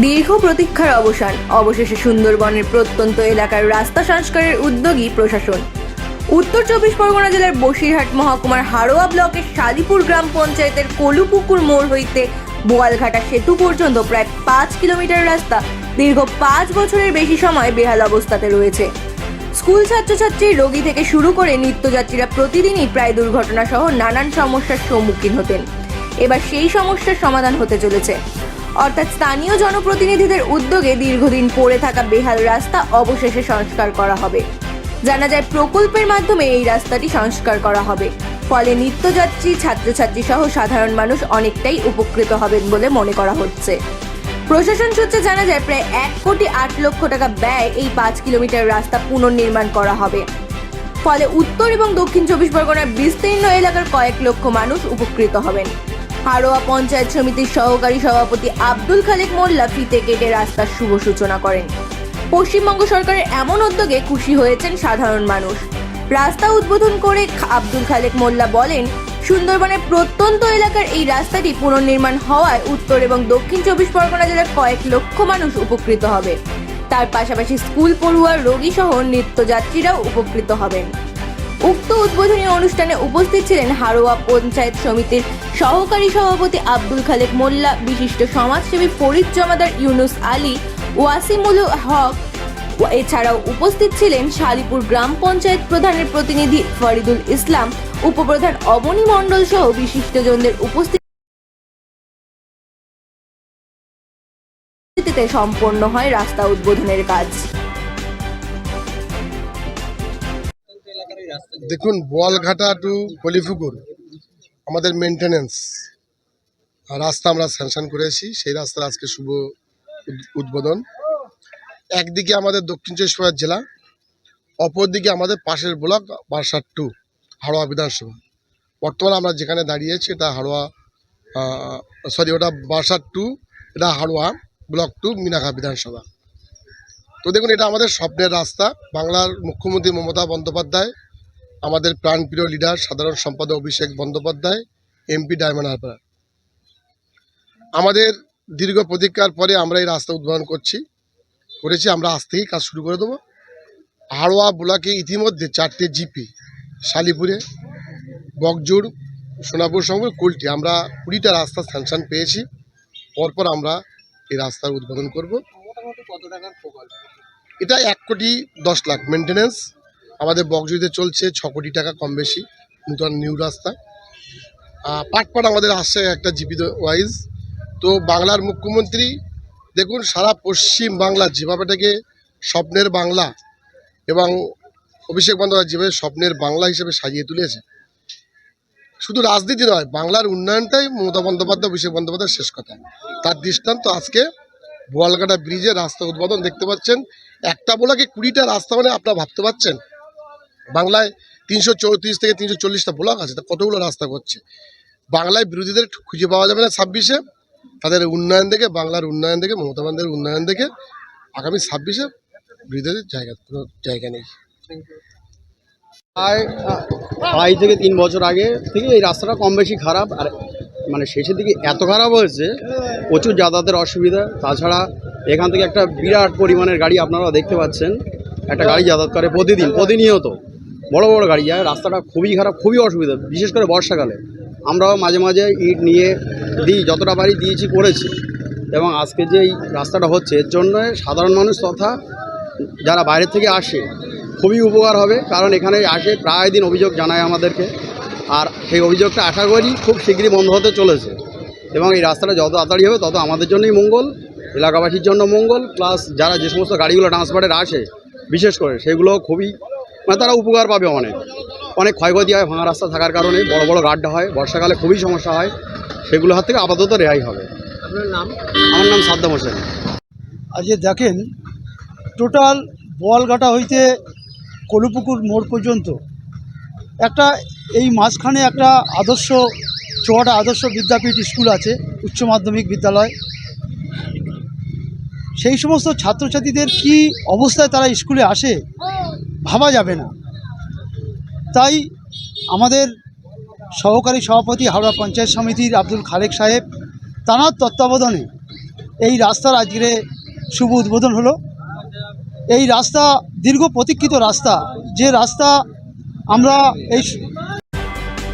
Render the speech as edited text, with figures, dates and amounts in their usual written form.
দীর্ঘ প্রতীক্ষার অবসান, অবশেষে সুন্দরবনের প্রত্যন্ত এলাকার রাস্তা সংস্কারের উদ্যোগী প্রশাসন। উত্তর 24 পরগনা জেলার বসিরহাট মহকুমার হাড়োয়া ব্লকের শালিপুর গ্রাম পঞ্চায়েতের কলুপুকুর মোড় হইতে বোয়ালঘাটা সেতু পর্যন্ত প্রায় 5 কিলোমিটার রাস্তা দীর্ঘ 5 বছরের বেশি সময় বেহাল অবস্থাতে রয়েছে। স্কুল ছাত্রছাত্রী, রোগী থেকে শুরু করে নিত্যযাত্রীরা প্রতিদিনই প্রায় দুর্ঘটনা সহ নানান সমস্যার সম্মুখীন হতেন। এবার সেই সমস্যার সমাধান হতে চলেছে, অর্থাৎ স্থানীয় জনপ্রতিনিধিদের উদ্যোগে দীর্ঘদিন পড়ে থাকা বেহাল রাস্তা অবশেষে সংস্কার করা হবে। জানা যায়, প্রকল্পের মাধ্যমে এই রাস্তাটি সংস্কার করা হবে, ফলে নিত্যযাত্রী, ছাত্রছাত্রী সহ সাধারণ মানুষ অনেকটাই উপকৃত হবেন বলে মনে করা হচ্ছে। প্রশাসন সূত্রে জানা যায়, প্রায় 1,08,00,000 টাকা ব্যয় এই 5 কিলোমিটার রাস্তা পুনর্নির্মাণ করা হবে। ফলে উত্তর এবং দক্ষিণ 24 পরগনার বিস্তীর্ণ এলাকার কয়েক লক্ষ মানুষ উপকৃত হবেন। হাড়োয়া পঞ্চায়েত সমিতির সহকারী সভাপতি আব্দুল খালেক মোল্লা ফিতে কেটে রাস্তার শুভ সূচনা করেন। পশ্চিমবঙ্গ সরকারের এমন উদ্যোগে খুশি হয়েছেন সাধারণ মানুষ। রাস্তা উদ্বোধন করে আব্দুল খালেক মোল্লা বলেন, সুন্দরবনের প্রত্যন্ত এলাকার এই রাস্তাটি পুনর্নির্মাণ হওয়ায় উত্তর এবং দক্ষিণ 24 পরগনা জেলার কয়েক লক্ষ মানুষ উপকৃত হবে। তার পাশাপাশি স্কুল পড়ুয়া, রোগী সহ নিত্যযাত্রীরাও উপকৃত হবেন। উক্ত উদ্বোধনী অনুষ্ঠানে উপস্থিত ছিলেন হাড়োয়া পঞ্চায়েত সমিতির সহকারী সভাপতি আব্দুল খালেক মোল্লা, বিশিষ্ট সমাজসেবী ফরিদ জমাদার, ইউনুস আলী, ওয়াসিমুল হক। এছাড়াও উপস্থিত ছিলেন শালিপুর গ্রাম পঞ্চায়েত প্রধানের প্রতিনিধি ফরিদুল ইসলাম, উপপ্রধান অবনী মণ্ডল সহ বিশিষ্টজনদের উপস্থিতিতে সম্পন্ন হয় রাস্তা উদ্বোধনের কাজ। দেখুন, বোয়ালঘাটা টু কলিপুকুর আমাদের মেনটেনেন্স রাস্তা আমরা স্যাংশন করেছি। সেই রাস্তার আজকে শুভ উদ্বোধন। একদিকে আমাদের দক্ষিণ 24 পরগনা জেলা, অপরদিকে আমাদের পাশের ব্লক বারাসাত 2 হাড়োয়া বিধানসভা। বর্তমানে আমরা যেখানে দাঁড়িয়েছি এটা ওটা বারাসাত 2, এটা হাড়োয়া ব্লক 2 মিনাখা বিধানসভা। তো দেখুন, এটা আমাদের স্বপ্নের রাস্তা। বাংলার মুখ্যমন্ত্রী মমতা বন্দ্যোপাধ্যায়, আমাদের প্রাণপ্রিয় লিডার সাধারণ সম্পাদক অভিষেক বন্দ্যোপাধ্যায়, এমপি ডায়মন্ড হারবার, আমাদের দীর্ঘ প্রতীক্ষার পরে আমরা এই রাস্তা উদ্বোধন করেছি। আমরা আজ থেকেই কাজ শুরু করে দেবো। হাড়োয়া ব্লকে ইতিমধ্যে 4টে জিপি, শালিপুরে, বকজুড়, সোনাপুর সঙ্গে কুলটি, আমরা 20টা রাস্তা স্যাংশন পেয়েছি। পরপর আমরা এই রাস্তার উদ্বোধন করব। এটা 1,10,00,000 মেনটেনেন্স। আমাদের বকজুড়িতে চলছে 6 কোটি টাকা কম বেশি, নূতন নিউ রাস্তা। পাটপাট আমাদের আসছে একটা জিপি ওয়াইজ। তো বাংলার মুখ্যমন্ত্রী দেখুন, সারা পশ্চিম বাংলা যেভাবে এটাকে স্বপ্নের বাংলা এবং অভিষেক বন্দ্যোপাধ্যায় যেভাবে স্বপ্নের বাংলা হিসেবে সাজিয়ে তুলেছে, শুধু রাজনীতি নয়, বাংলার উন্নয়নটাই মমতা বন্দ্যোপাধ্যায়, অভিষেক বন্দ্যোপাধ্যায়ের শেষ কথা। তার দৃষ্টান্ত আজকে বোয়ালঘাটা ব্রিজের রাস্তা উদ্বোধন দেখতে পাচ্ছেন। একটা ব্লকে 20টা রাস্তা, মানে আপনারা ভাবতে পারছেন বাংলায় 334 থেকে 340টা ব্লক আছে, তা কতগুলো রাস্তা করছে। বাংলায় বিরোধীদের খুঁজে পাওয়া যাবে না 26-এ। তাদের উন্নয়ন দেখে, বাংলার উন্নয়ন দেখে, মমতা বন্দ্যোপাধ্যায়ের উন্নয়ন দেখে আগামী 26-এ বিরোধীদের কোনো জায়গা নেই। প্রায় 2.5 থেকে 3 বছর আগে থেকে এই রাস্তাটা কম বেশি খারাপ, আর মানে শেষের দিকে এত খারাপ হয়েছে, প্রচুর যাতায়াতের অসুবিধা। তাছাড়া এখান থেকে একটা বিরাট পরিমাণের গাড়ি, আপনারা দেখতে পাচ্ছেন, একটা গাড়ি যাতায়াত করে প্রতিনিয়ত, বড় বড় গাড়ি যায়। রাস্তাটা খুবই খারাপ, খুবই অসুবিধা, বিশেষ করে বর্ষাকালে। আমরাও মাঝে মাঝে ইট নিয়ে দিই, যতটা বাড়ি দিয়েছি করেছি। এবং আজকে যে এই রাস্তাটা হচ্ছে, এর জন্য সাধারণ মানুষ তথা যারা বাইরে থেকে আসে খুবই উপকার হবে। কারণ এখানে আসে প্রায় দিন অভিযোগ জানায় আমাদেরকে, আর সেই অভিযোগটা আশা করি খুব শীঘ্রই বন্ধ হতে চলেছে। এবং এই রাস্তাটা যত তাড়াতাড়ি হবে তত আমাদের জন্যই মঙ্গল, এলাকাবাসীর জন্য মঙ্গল, প্লাস যারা যে সমস্ত গাড়িগুলো ট্রান্সপোর্টের আসে বিশেষ করে, সেগুলো খুবই মানে তারা উপকার পাবে। অনেক ক্ষয়ক্ষতি হয় ভাঙা রাস্তা থাকার কারণে, বড় বড় গাড্ডা হয়, বর্ষাকালে খুবই সমস্যা হয়। সেগুলো হাত থেকে আপাতত রেহাই হবে। আপনার নাম? আমার নাম সাদ্দাম হোসেন। আজকে দেখেন, টোটাল বোয়ালঘাটা হইতে কলুপুকুর মোড় পর্যন্ত একটা, এই মাঝখানে একটা চুয়াটা আদর্শ বিদ্যাপীঠ স্কুল আছে, উচ্চ মাধ্যমিক বিদ্যালয়। সেই সমস্ত ছাত্রছাত্রীদের কি অবস্থায় তারা স্কুলে আসে ভাবা যাবে না। তাই আমাদের সহকারী সভাপতি হাওড়া পঞ্চায়েত সমিতির আব্দুল খালেক সাহেব, তাঁর তত্ত্বাবধানে এই রাস্তার আজকে শুভ উদ্বোধন হলো। এই রাস্তা দীর্ঘ প্রতীক্ষিত রাস্তা, যে রাস্তা আমরা